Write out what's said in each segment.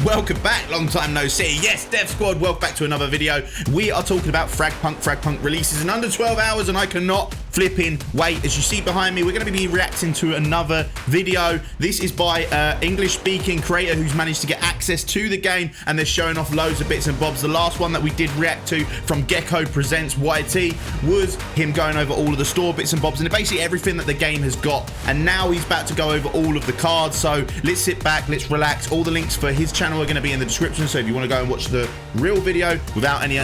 Welcome back, long time no see. Yes, Dev Squad, welcome back to another video. We are talking about FragPunk. FragPunk releases in under 12 hours and I cannot flipping wait. As you see behind me, we're going to be reacting to another video. This is by English-speaking creator who's managed to get access to the game, and they're showing off loads of bits and bobs. The last one that we did react to from Gecko Presents YT was him going over all of the store bits and bobs and basically everything that the game has got, and now he's about to go over all of the cards. So let's sit back, let's relax. All the links for his channel are going to be in the description, so if you want to go and watch the real video without any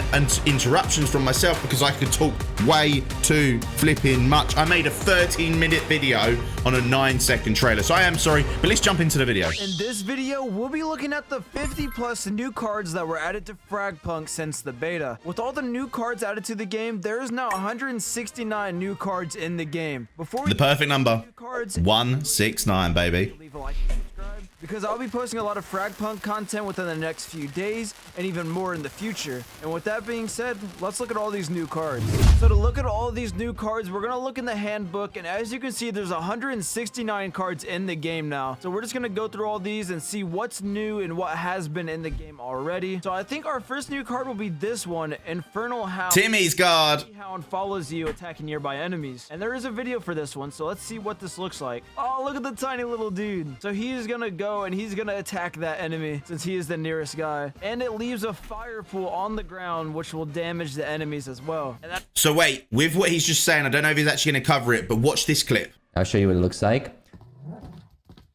interruptions from myself, because I could talk way too flipping much. I made a 13-minute video on a 9-second trailer, so I am sorry, but let's jump into the video. In this video, we'll be looking at the 50+ new cards that were added to FragPunk since the beta. With all the new cards added to the game, there is now 169 new cards in the game. Before the perfect number, 169, baby. Leave a like and subscribe, because I'll be posting a lot of FragPunk content within the next few days and even more in the future. And with that being said, let's look at all these new cards. So to look at all of these new cards, we're gonna look in the handbook, and as you can see, there's 169 cards in the game now. So we're just gonna go through all these and see what's new and what has been in the game already. So I think our first new card will be this one, Infernal Hound. Timmy's card. Hound follows you, attacking nearby enemies. And there is a video for this one, so let's see what this looks like. Oh, look at the tiny little dude. So he's gonna go and he's gonna attack that enemy since he is the nearest guy. And it leaves a fire pool on the ground, which will damage the enemies as well. And so wait, with what he's just saying, I don't know if he's actually gonna cover it, but watch this clip. I'll show you what it looks like.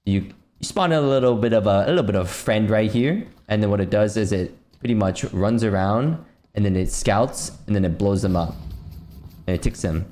You spawn a little bit of a friend right here, and then what it does is it pretty much runs around, and then it scouts, and then it blows them up, and it ticks them.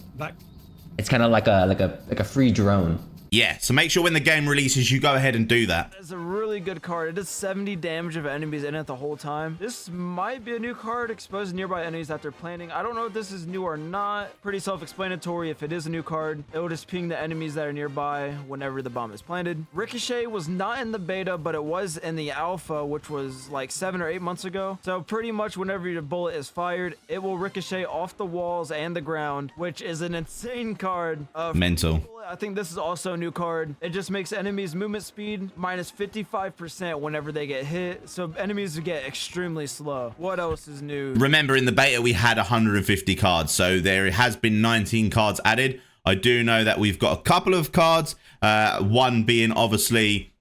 It's kind of like a free drone. Yeah, so make sure when the game releases, you go ahead and do that. It's a really good card. It does 70 damage of enemies in it the whole time. This might be a new card, expose nearby enemies that they're planting. I don't know if this is new or not. Pretty self-explanatory. If it is a new card, it will just ping the enemies that are nearby whenever the bomb is planted. Ricochet was not in the beta, but it was in the alpha, which was like 7 or 8 months ago. So pretty much whenever your bullet is fired, it will ricochet off the walls and the ground, which is an insane card. Mental. I think this is also a new card. It just makes enemies movement speed minus 55% whenever they get hit, so enemies get extremely slow. What else is new? Remember, in the beta we had 150 cards, so there has been 19 cards added. I do know that we've got a couple of cards, one being obviously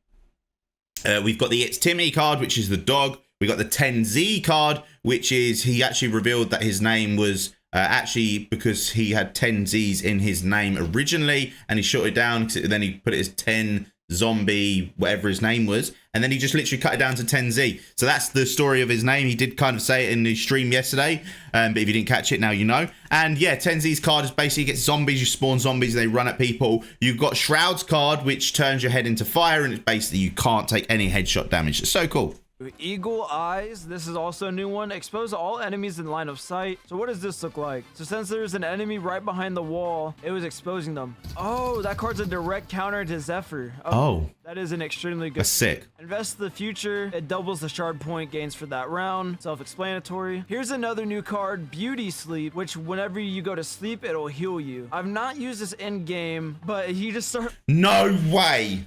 we've got the It's Timmy card, which is the dog. We got the 10Z card, which is, he actually revealed that his name was actually because he had 10 Z's in his name originally, and he shut it down, then he put it as 10 zombie whatever his name was, and then he just literally cut it down to 10Z. So that's the story of his name. He did kind of say it in the stream yesterday, but if you didn't catch it, now you know. And yeah, 10Z's card is basically, you get zombies, you spawn zombies, they run at people. You've got Shroud's card, which turns your head into fire, and it's basically you can't take any headshot damage. It's so cool. Eagle Eyes, this is also a new one. Expose all enemies in line of sight. So what does this look like? So since there's an enemy right behind the wall, it was exposing them. Oh, that card's a direct counter to Zephyr. Oh, that is an extremely good. That's sick. Invest the future. It doubles the shard point gains for that round. Self-explanatory. Here's another new card, Beauty Sleep, which whenever you go to sleep, it'll heal you. I've not used this in game, but you just start. No way.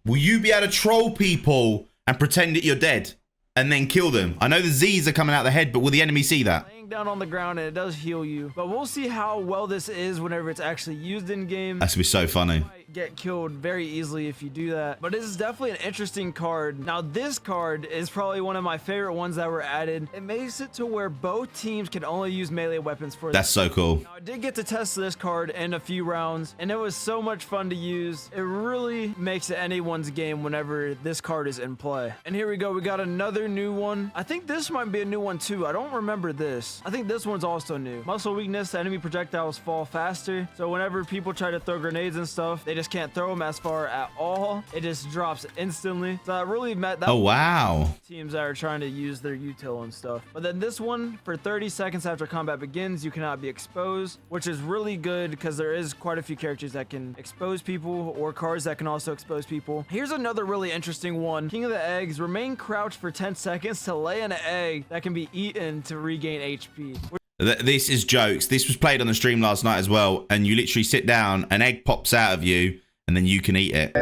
Will you be able to troll people and pretend that you're dead and then kill them? I know the Z's are coming out the head, but will the enemy see that? Laying down on the ground, and it does heal you, but we'll see how well this is whenever it's actually used in game. That's gonna be so funny. Get killed very easily if you do that, but this is definitely an interesting card. Now this card is probably one of my favorite ones that were added. It makes it to where both teams can only use melee weapons for that's so cool. Now, I did get to test this card in a few rounds, and it was so much fun to use. It really makes it anyone's game whenever this card is in play. And here we go, we got another new one. I think this might be a new one too. I don't remember this. I think this one's also new. Muscle weakness, enemy projectiles fall faster, so whenever people try to throw grenades and stuff, they just can't throw them as far at all. It just drops instantly. So that really met that. Oh wow. Teams that are trying to use their util and stuff. But then this one, for 30 seconds after combat begins, you cannot be exposed, which is really good because there is quite a few characters that can expose people, or cards that can also expose people. Here's another really interesting one. King of the Eggs, remain crouched for 10 seconds to lay an egg that can be eaten to regain HP. This is jokes. This was played on the stream last night as well, and you literally sit down, an egg pops out of you, and then you can eat it.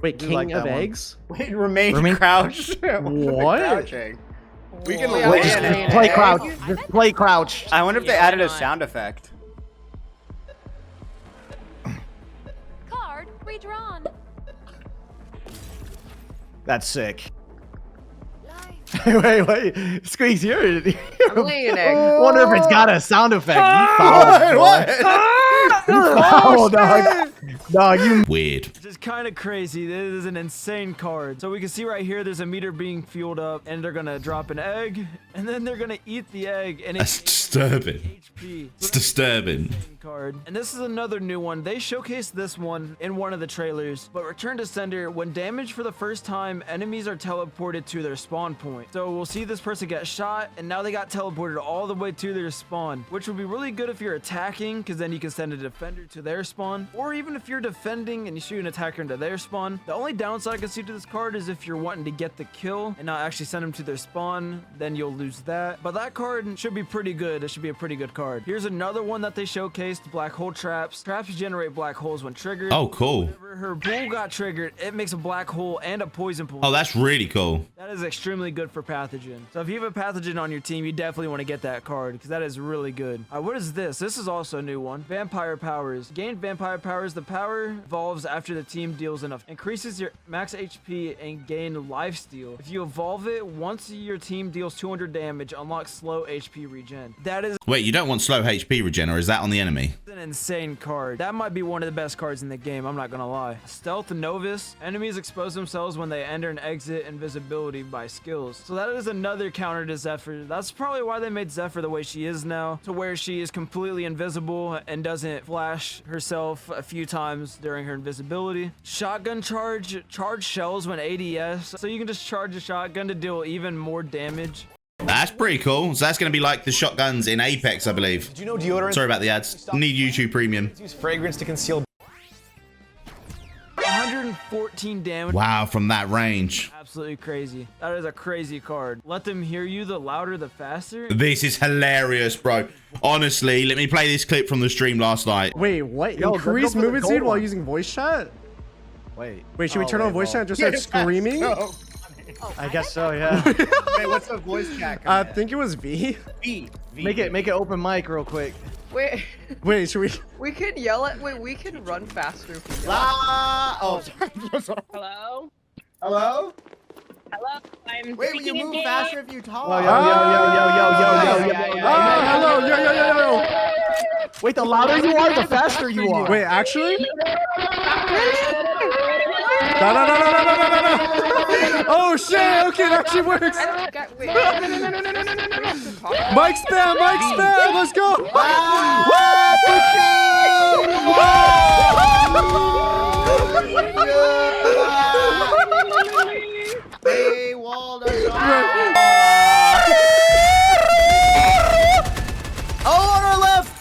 Wait, We king like of that one. eggs? Wait, remain crouched. What? Crouching. We can Wait, lay just an egg. Play crouch. Just play crouch. I wonder if they Yeah, added why a not? sound effect. Card redrawn. That's sick. Wait. Squeaks, you're. I'm laying an egg. I wonder if it's got a sound effect. You foul. What? Oh, dog. Dog, you. Weird. Which is kind of crazy. This is an insane card. So we can see right here, there's a meter being fueled up, and they're gonna drop an egg, and then they're gonna eat the egg, and That's it's disturbing. HP. It's disturbing. Card. And this is another new one. They showcased this one in one of the trailers. But return to sender, when damaged for the first time, enemies are teleported to their spawn point. So we'll see this person get shot, and now they got teleported all the way to their spawn, which would be really good if you're attacking, because then you can send a defender to their spawn, or even if you're defending and you shoot an attacker into their spawn. The only downside I can see to this card is if you're wanting to get the kill and not actually send them to their spawn, then you'll lose that. But that card should be pretty good. It should be a pretty good card. Here's another one that they showcased, black hole traps. Traps generate black holes when triggered. Oh, cool. Whenever her pool got triggered, it makes a black hole and a poison pool. Oh, that's really cool. That is extremely good for pathogen. So if you have a pathogen on your team, you definitely want to get that card because that is really good. What is this? This is also a new one. Vampire powers. Gain vampire powers. The power evolves after the team deals enough. Increases your max HP and gain lifesteal. If you evolve it, once your team deals 200 damage, unlock slow HP regen. That is Wait, you don't want slow HP regen, or is that on the enemy? an insane card. That might be one of the best cards in the game, I'm not gonna lie. Stealth Novice. Enemies expose themselves when they enter and exit invisibility by skills. So that is another counter to Zephyr. That's probably why they made Zephyr the way she is now, to where she is completely invisible and doesn't flash herself a few times during her invisibility. Shotgun charge. Charge shells when ADS. So you can just charge a shotgun to deal even more damage. That's pretty cool. So that's going to be like the shotguns in Apex, I believe. Do you know deodorant? Sorry about the ads. Need YouTube Premium. Use fragrance to conceal. 114 damage. Wow, from that range. Absolutely crazy. That is a crazy card. Let them hear you, the louder the faster. This is hilarious, bro. Honestly, let me play this clip from the stream last night. Wait, what? Yo, Increase go for the movement gold speed while one. using voice chat? Wait. Wait, should we turn on voice chat and just start screaming? I guess so, yeah. Wait, what's the voice chat? I think it was V. V. Make it open mic real quick. Wait, Wait, should we? we can yell at. Wait, we can run faster. If we yell. Ah! Oh, sorry. Hello? Hello? Hello? I'm Wait, will you freaking move in faster if you talk? Oh, yo. Wait, the louder you are, the faster you are. Wait, actually? No. Oh shit! Okay, that actually works. Wait. Mike spam, let's go. They walled us off. Oh, on our left.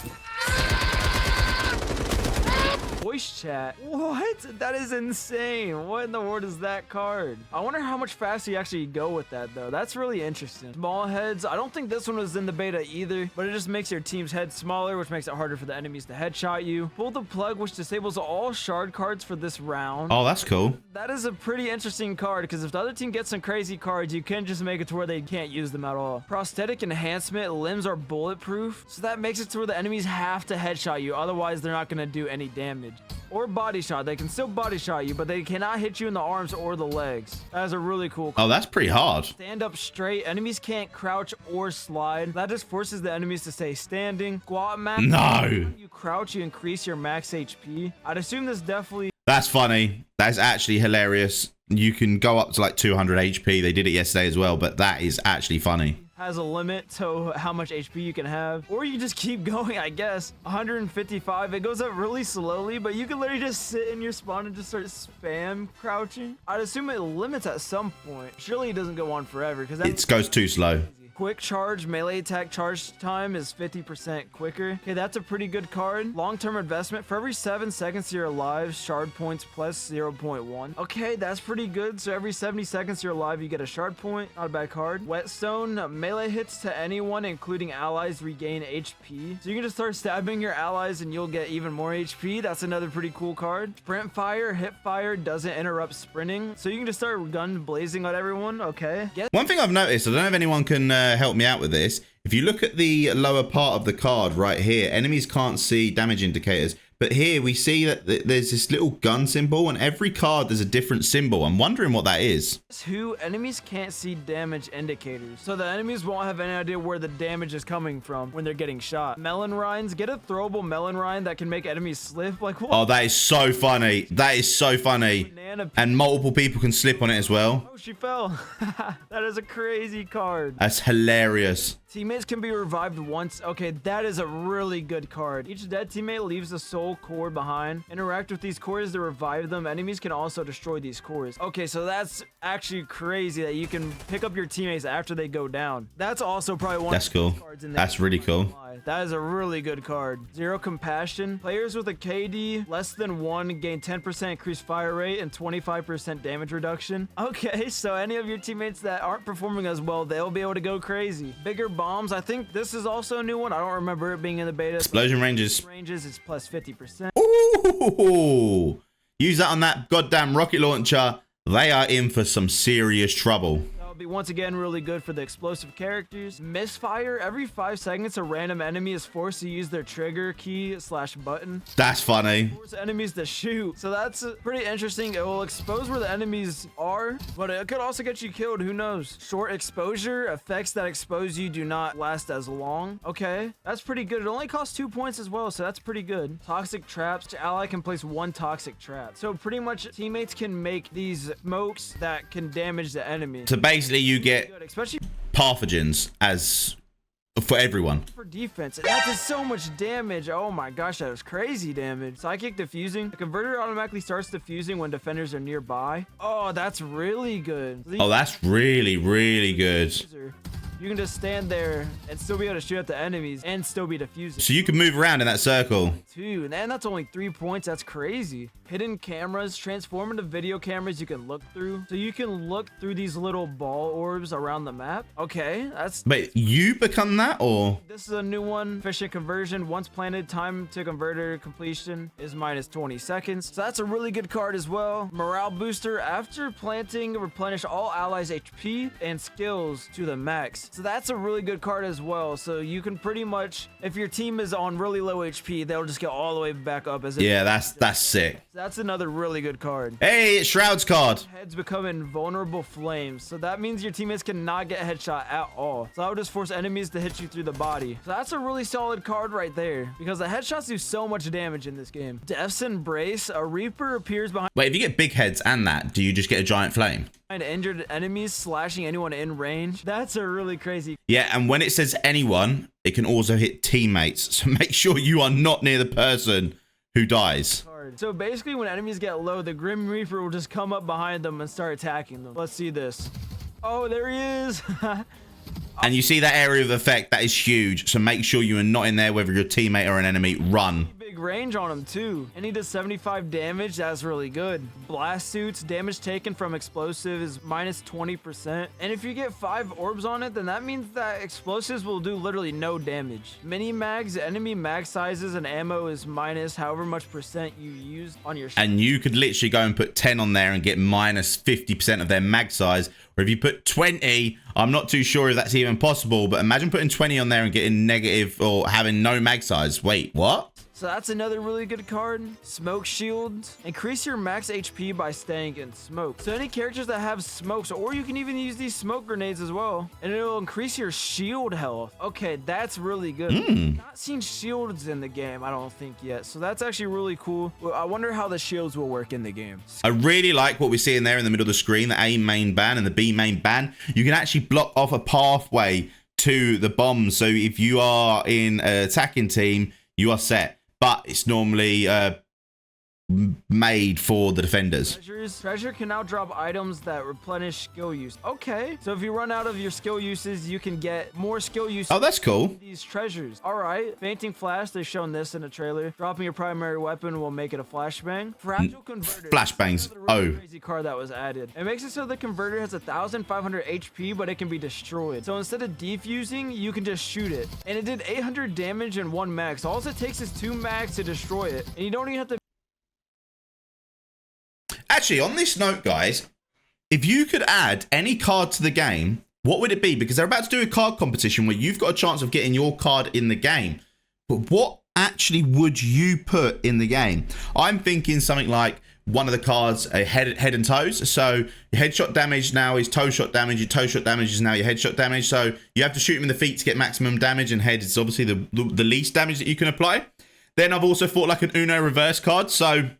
Voice chat. What? That is insane. What in the world is that card? I wonder how much faster you actually go with that, though. That's really interesting. Small heads. I don't think this one was in the beta either, but it just makes your team's head smaller, which makes it harder for the enemies to headshot you. Pull the plug, which disables all shard cards for this round. Oh, that's cool. That is a pretty interesting card, because if the other team gets some crazy cards, you can just make it to where they can't use them at all. Prosthetic enhancement. Limbs are bulletproof, so that makes it to where the enemies have to headshot you, otherwise they're not going to do any damage. Or body shot. They can still body shot you, but they cannot hit you in the arms or the legs. That is a really cool card. Oh, that's pretty hard. Stand up straight. Enemies can't crouch or slide. That just forces the enemies to stay standing. Squat max. No. When you crouch, you increase your max HP. I'd assume this definitely... That's funny. That's actually hilarious. You can go up to like 200 HP. They did it yesterday as well, but that is actually funny. Has a limit to how much HP you can have, or you just keep going, I guess. 155. It goes up really slowly, but you can literally just sit in your spawn and just start spam crouching. I'd assume it limits at some point. Surely it doesn't go on forever because It goes too slow. Quick charge, melee attack charge time is 50% quicker. Okay, that's a pretty good card. Long-term investment. For every 7 seconds you're alive, shard points plus 0.1. Okay, that's pretty good. So every 70 seconds you're alive, you get a shard point. Not a bad card. Whetstone. Melee hits to anyone, including allies, regain HP. So you can just start stabbing your allies and you'll get even more HP. That's another pretty cool card. Sprint fire. Hip fire doesn't interrupt sprinting. So you can just start gun blazing on everyone. Okay. One thing I've noticed, I don't know if anyone can help me out with this. If you look at the lower part of the card right here, enemies can't see damage indicators. But here we see that there's this little gun symbol, and every card there's a different symbol. I'm wondering what that is. Enemies can't see damage indicators, so the enemies won't have any idea where the damage is coming from when they're getting shot. Melon rinds. Get a throwable melon rind that can make enemies slip. Like what? Oh, that is so funny. That is so funny. And multiple people can slip on it as well. Oh, she fell. That is a crazy card. That's hilarious. Teammates can be revived once. Okay, that is a really good card. Each dead teammate leaves a soul core behind. Interact with these cores to revive them. Enemies can also destroy these cores. Okay, so that's actually crazy that you can pick up your teammates after they go down. That's also probably one of the cards in there. That's really cool. That is a really good card. Zero compassion. Players with a KD less than 1 gain 10% increased fire rate and 25% damage reduction. Okay, so any of your teammates that aren't performing as well, they'll be able to go crazy. Bigger bombs. I think this is also a new one. I don't remember it being in the beta. Explosion ranges. Ranges is plus 50%. Ooh! Use that on that goddamn rocket launcher. They are in for some serious trouble. Be once again really good for the explosive characters. Misfire. Every 5 seconds a random enemy is forced to use their trigger key / button. That's funny. Force enemies to shoot. So that's pretty interesting. It will expose where the enemies are, but it could also get you killed. Who knows? Short exposure. Effects that expose you do not last as long. Okay, that's pretty good. It only costs 2 points as well, so that's pretty good. Toxic traps. Each ally can place 1 toxic trap. So pretty much teammates can make these smokes that can damage the enemy. So basically you get pathogens as for everyone. For defense, that does so much damage. Oh my gosh, that was crazy damage. Psychic diffusing. The converter automatically starts diffusing when defenders are nearby. Oh, that's really good. Oh, that's really, really good. You can just stand there and still be able to shoot at the enemies and still be diffusing. So you can move around in that circle. And that's only 3 points. That's crazy. Hidden cameras. Transform into video cameras you can look through. So you can look through these little ball orbs around the map. Okay, that's... But you become that, or? This is a new one. Efficient conversion. Once planted, time to converter completion is minus 20 seconds. So that's a really good card as well. Morale booster. After planting, replenish all allies' HP and skills to the max. So that's a really good card as well. So you can pretty much, if your team is on really low HP, they'll just get all the way back up as if... Yeah, that's sick. That's another really good card. Hey, it's Shroud's card. Heads become invulnerable flames. So that means your teammates cannot get headshot at all. So that would just force enemies to hit you through the body. So that's a really solid card right there, because the headshots do so much damage in this game. Death's Embrace. A Reaper appears behind... Wait, if you get big heads and that, do you just get a giant flame? Injured enemies, slashing anyone in range. That's a really crazy... Yeah, and when it says anyone, it can also hit teammates. So make sure you are not near the person who dies. So basically when enemies get low, the Grim Reaper will just come up behind them and start attacking them. Let's see this. Oh, there he is. And you see that area of effect, that is huge. So make sure you are not in there, whether you're a teammate or an enemy. Run. Big range on him too, and he does 75 damage. That's really good. Blast suits. Damage taken from explosive is minus 20%, and if you get 5 orbs on it, then that means that explosives will do literally no damage. Mini mags. Enemy mag sizes and ammo is minus however much percent you use on your... And you could literally go and put 10 on there and get minus 50% of their mag size. Or if you put 20, I'm not too sure if that's even possible, but imagine putting 20 on there and getting negative or having no mag size. Wait, what? So that's another really good card. Smoke shield. Increase your max HP by staying in smoke. So any characters that have smokes, or you can even use these smoke grenades as well, and it'll increase your shield health. Okay, that's really good. Not seen shields in the game, I don't think yet. So that's actually really cool. Well, I wonder how the shields will work in the game. I really like what we're seeing there in the middle of the screen, the A main ban and the B main ban. You can actually block off a pathway to the bombs. So if you are in an attacking team, you are set. But it's normally made for the defenders. Treasure can now drop items that replenish skill use. Okay, so if you run out of your skill uses, you can get more skill use. Oh, that's cool. These treasures. All right, fainting flash. They've shown this in a trailer. Dropping your primary weapon will make it a flashbang. Fragile converter. Flashbangs. Really crazy card that was added. It makes it so the converter has 1,500 HP, but it can be destroyed. So instead of defusing, you can just shoot it. And it did 800 damage in 1 max. All it takes is 2 max to destroy it, and you don't even have to. Actually, on this note, guys, if you could add any card to the game, what would it be? Because they're about to do a card competition where you've got a chance of getting your card in the game. But what actually would you put in the game? I'm thinking something like one of the cards, a head and toes. So your headshot damage now is toe shot damage. Your toe shot damage is now your headshot damage. So you have to shoot him in the feet to get maximum damage, and head is obviously the least damage that you can apply. Then I've also thought like an Uno reverse card. So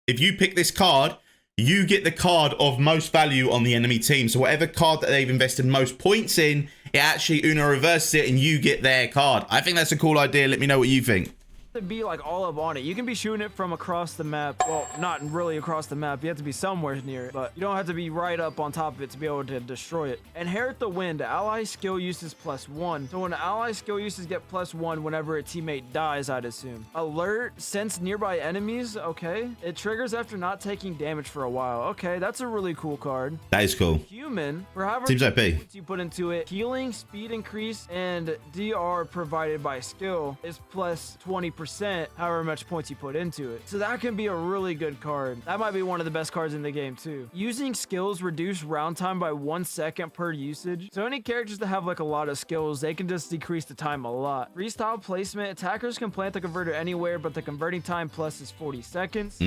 if you pick this card, you get the card of most value on the enemy team. So whatever card that they've invested most points in, it actually Uno reverses it and you get their card. I think that's a cool idea. Let me know what you think. To be like all up on it. You can be shooting it from across the map. Well, not really across the map. You have to be somewhere near it, but you don't have to be right up on top of it to be able to destroy it. Inherit the wind. Ally skill uses +1. So when ally skill uses get +1 whenever a teammate dies, I'd assume. Alert sense nearby enemies. Okay. It triggers after not taking damage for a while. Okay, that's a really cool card. That is cool. Human. For however seems OP. you put into it, healing, speed increase, and DR provided by skill is +20%. However much points you put into it. So that can be a really good card. That might be one of the best cards in the game too. Using skills reduce round time by 1 second per usage. So any characters that have like a lot of skills, they can just decrease the time a lot. Freestyle placement. Attackers can plant the converter anywhere, but the converting time plus is 40 seconds.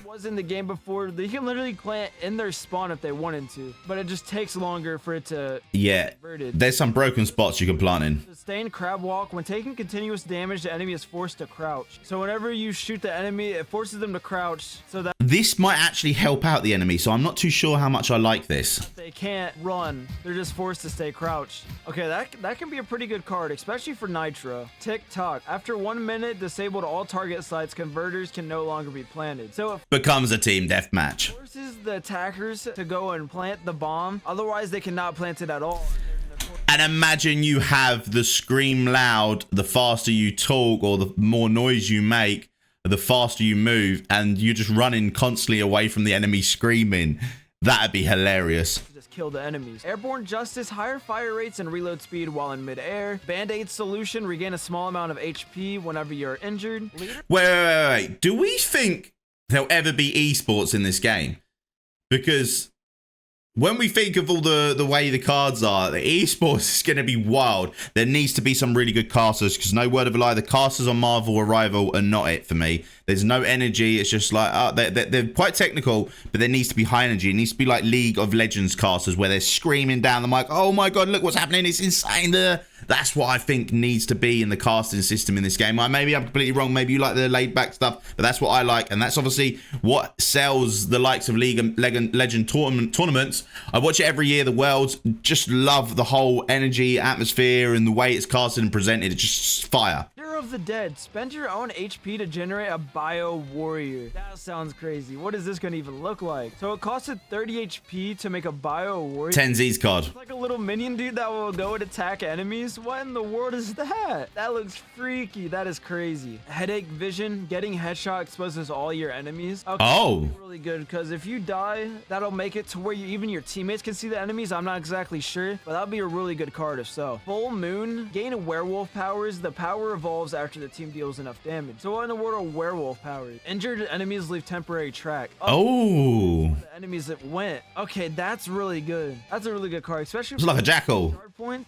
Was in the game before. They can literally plant in their spawn if they wanted to, but it just takes longer for it to converted. There's some broken spots you can plant in. Sustained crab walk. When taking continuous damage, the enemy is forced to crouch. So whenever you shoot the enemy, it forces them to crouch so that this might actually help out the enemy. So I'm not too sure how much I like this. they can't run. They're just forced to stay crouched. Okay, that can be a pretty good card, especially for Nitro. Tick-tock. After 1 minute, disabled all target sites. Converters can no longer be planted. So it Becomes a team deathmatch. forces the attackers to go and plant the bomb. Otherwise, they cannot plant it at all. And imagine you have the scream loud, the faster you talk or the more noise you make, the faster you move, and you're just running constantly away from the enemy screaming. That'd be hilarious. Just kill the enemies. Airborne Justice, higher fire rates and reload speed while in midair. Band-Aid solution, regain a small amount of HP whenever you're injured. Wait. Do we think there'll ever be esports in this game? Because when we think of all the way the cards are, the esports is going to be wild. There needs to be some really good casters, because no word of a lie, the casters on Marvel Arrival are not it for me. There's no energy. It's just like, they're quite technical, but there needs to be high energy. It needs to be like League of Legends casters where they're screaming down the mic, oh my God, look what's happening. It's insane there. That's what I think needs to be in the casting system in this game. Maybe I'm completely wrong. Maybe you like the laid back stuff, but that's what I like. And that's obviously what sells the likes of League of Legend tournaments. I watch it every year. The Worlds, just love the whole energy, atmosphere, and the way it's casted and presented. It's just fire. Of the Dead. Spend your own HP to generate a bio warrior. That sounds crazy. What is this going to even look like? So it costed 30 HP to make a bio warrior. 10Z's card. It's like a little minion dude that will go and attack enemies. What in the world is that? That looks freaky. That is crazy. Headache vision. Getting headshot exposes all your enemies. Okay, oh. Really good, because if you die, that'll make it to where even your teammates can see the enemies. I'm not exactly sure, but that'll be a really good card if so. Full Moon. Gain werewolf powers. The power evolves after the team deals enough damage. So what in the world are werewolf powers? Injured enemies leave temporary track. Oh. The enemies that went. Okay, that's really good. That's a really good card, especially it's like a jackal. Hard point.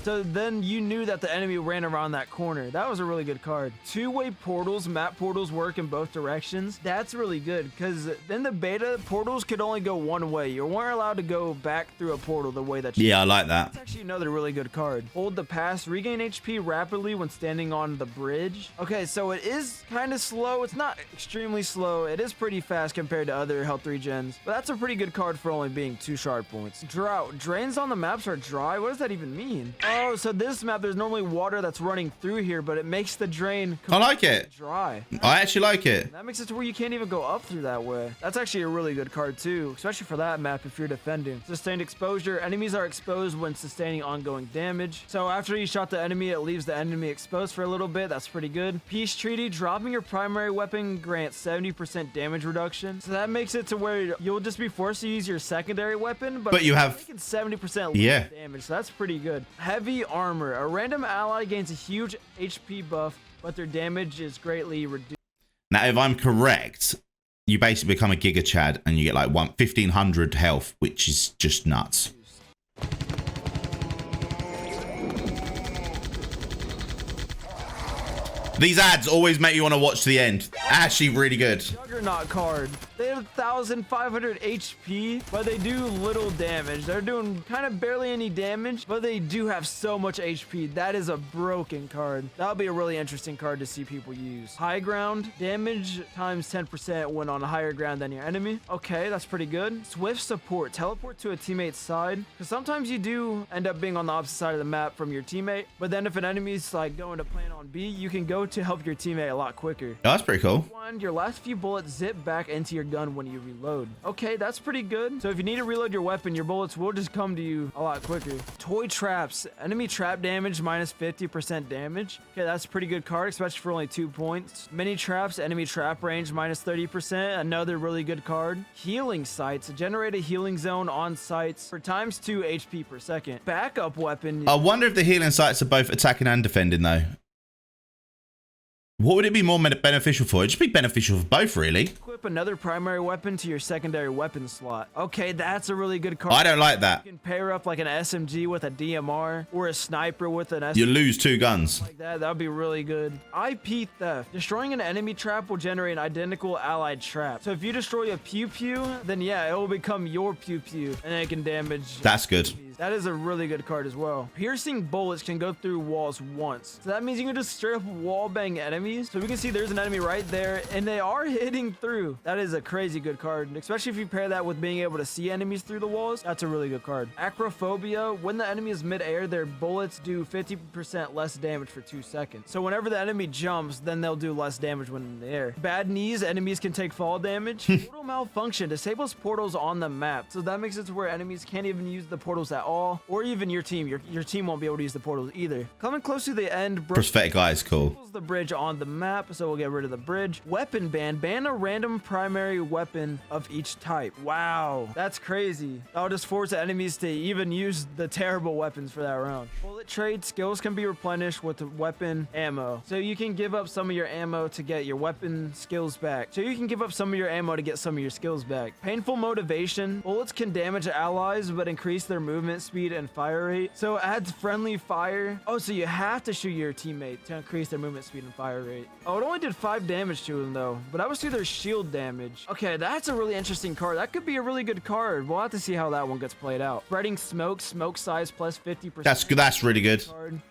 So then you knew that the enemy ran around that corner. That was a really good card. Two-way portals, map portals work in both directions. That's really good, because in the beta, portals could only go one way. You weren't allowed to go back through a portal the way that you I like that. That's actually another really good card. Hold the pass, regain HP rapidly when standing on the bridge. Okay, so it is kind of slow. It's not extremely slow. It is pretty fast compared to other health regens, but that's a pretty good card for only being 2 shard points. Drought. Drains on the maps are dry. What does that even mean? Oh, so this map, there's normally water that's running through here, but it makes the drain I like it. dry. I actually like it. That makes it to where you can't even go up through that way. That's actually a really good card too, especially for that map if you're defending. Sustained exposure. Enemies are exposed when sustaining ongoing damage. So after you shot the enemy, it leaves the enemy exposed for a little bit. That's pretty good. Peace treaty. Dropping your primary weapon grants 70% damage reduction. So that makes it to where you'll just be forced to use your secondary weapon, but you have 70% yeah damage. So that's pretty good. Heavy armor. A random ally gains a huge HP buff, but their damage is greatly reduced. Now, if I'm correct, you basically become a Giga Chad and you get like 1,500 health, which is just nuts. These ads always make you want to watch to the end. Actually, really good. Juggernaut card. They have 1,500 HP, but they do little damage. They're doing kind of barely any damage, but they do have so much HP. That is a broken card. That'll be a really interesting card to see people use. High ground. Damage times 10% when on a higher ground than your enemy. Okay, that's pretty good. Swift support. Teleport to a teammate's side. Because sometimes you do end up being on the opposite side of the map from your teammate, but then if an enemy's like going to plan on B, you can go to help your teammate a lot quicker. Oh, that's pretty cool. Your last few bullets zip back into your gun when you reload. Okay, that's pretty good. So if you need to reload your weapon, your bullets will just come to you a lot quicker. Toy traps. Enemy trap damage minus 50% damage. Okay, that's a pretty good card, especially for only 2 points. Mini traps. Enemy trap range minus 30%. Another really good card. Healing sights. Generate a healing zone on sights for times 2 HP per second. Backup weapon. I wonder if the healing sights are both attacking and defending though. What would it be more beneficial for? It'd just be beneficial for both, really. Equip another primary weapon to your secondary weapon slot. Okay, that's a really good card. I don't like that. You can pair up like an SMG with a DMR or a sniper with an SMG. You lose 2 guns. Like that would be really good. IP theft. Destroying an enemy trap will generate an identical allied trap. So if you destroy a pew pew, then yeah, it will become your pew pew and it can damage. That's good. That is a really good card as well. Piercing bullets can go through walls once. So that means you can just straight up wall bang enemies. So we can see there's an enemy right there and they are hitting through. That is a crazy good card, especially if you pair that with being able to see enemies through the walls. That's a really good card. Acrophobia. When the enemy is mid-air, their bullets do 50% less damage for 2 seconds. So whenever the enemy jumps, then they'll do less damage when in the air. Bad knees. Enemies can take fall damage. Portal malfunction. Disables portals on the map. So that makes it to where enemies can't even use the portals at all, or even your team. Your team won't be able to use the portals either. Coming close to the end, Prosthetic eye is cool. The bridge on the map, so we'll get rid of the bridge. Weapon ban. Ban a random primary weapon of each type. Wow, that's crazy. That'll just force the enemies to even use the terrible weapons for that round. Bullet trade. Skills can be replenished with the weapon ammo. So you can give up some of your ammo to get your weapon skills back. So you can give up some of your ammo to get some of your skills back. Painful motivation. Bullets can damage allies, but increase their movement speed and fire rate. So it adds friendly fire. Oh, so you have to shoot your teammate to increase their movement speed and fire rate. Oh, it only did 5 damage to him though, but I was through their shield damage. Okay, that's a really interesting card. That could be a really good card. We'll have to see how that one gets played out. Spreading smoke. Smoke size plus 50%. That's good. That's really good.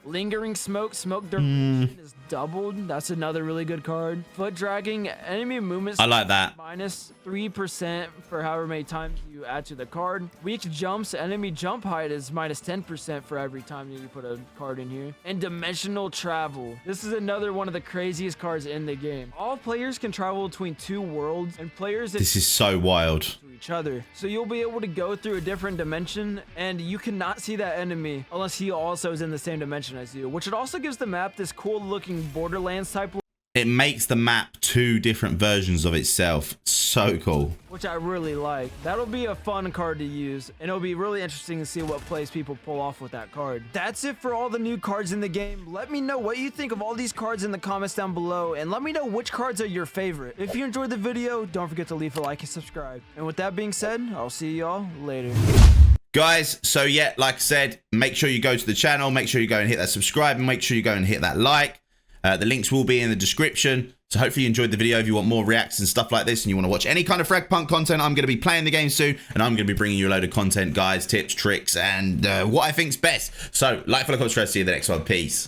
Lingering smoke. Smoke duration is doubled. That's another really good card. Foot dragging. Enemy movement. I like that. Minus 3% for however many times you add to the card. Weak jumps. Enemy jump height is minus 10% for every time you put a card in here. And dimensional travel. This is another one of the craziest cards in the game. All players can travel between 2 worlds, and players this is so wild to each other. So you'll be able to go through a different dimension, and you cannot see that enemy unless he also is in the same dimension as you, which it also gives the map this cool looking Borderlands type. It makes the map 2 different versions of itself. So cool. Which I really like. That'll be a fun card to use, and it'll be really interesting to see what plays people pull off with that card. That's it for all the new cards in the game. Let me know what you think of all these cards in the comments down below, and let me know which cards are your favorite. If you enjoyed the video, don't forget to leave a like and subscribe. And with that being said, I'll see y'all later. Guys, so yeah, like I said, make sure you go to the channel, make sure you go and hit that subscribe, and make sure you go and hit that like. The links will be in the description. So hopefully you enjoyed the video. If you want more reacts and stuff like this and you want to watch any kind of FragPunk content, I'm going to be playing the game soon, and I'm going to be bringing you a load of content, guys, tips, tricks, and what I think's best. So like, follow, comment, subscribe, see you in the next one. Peace.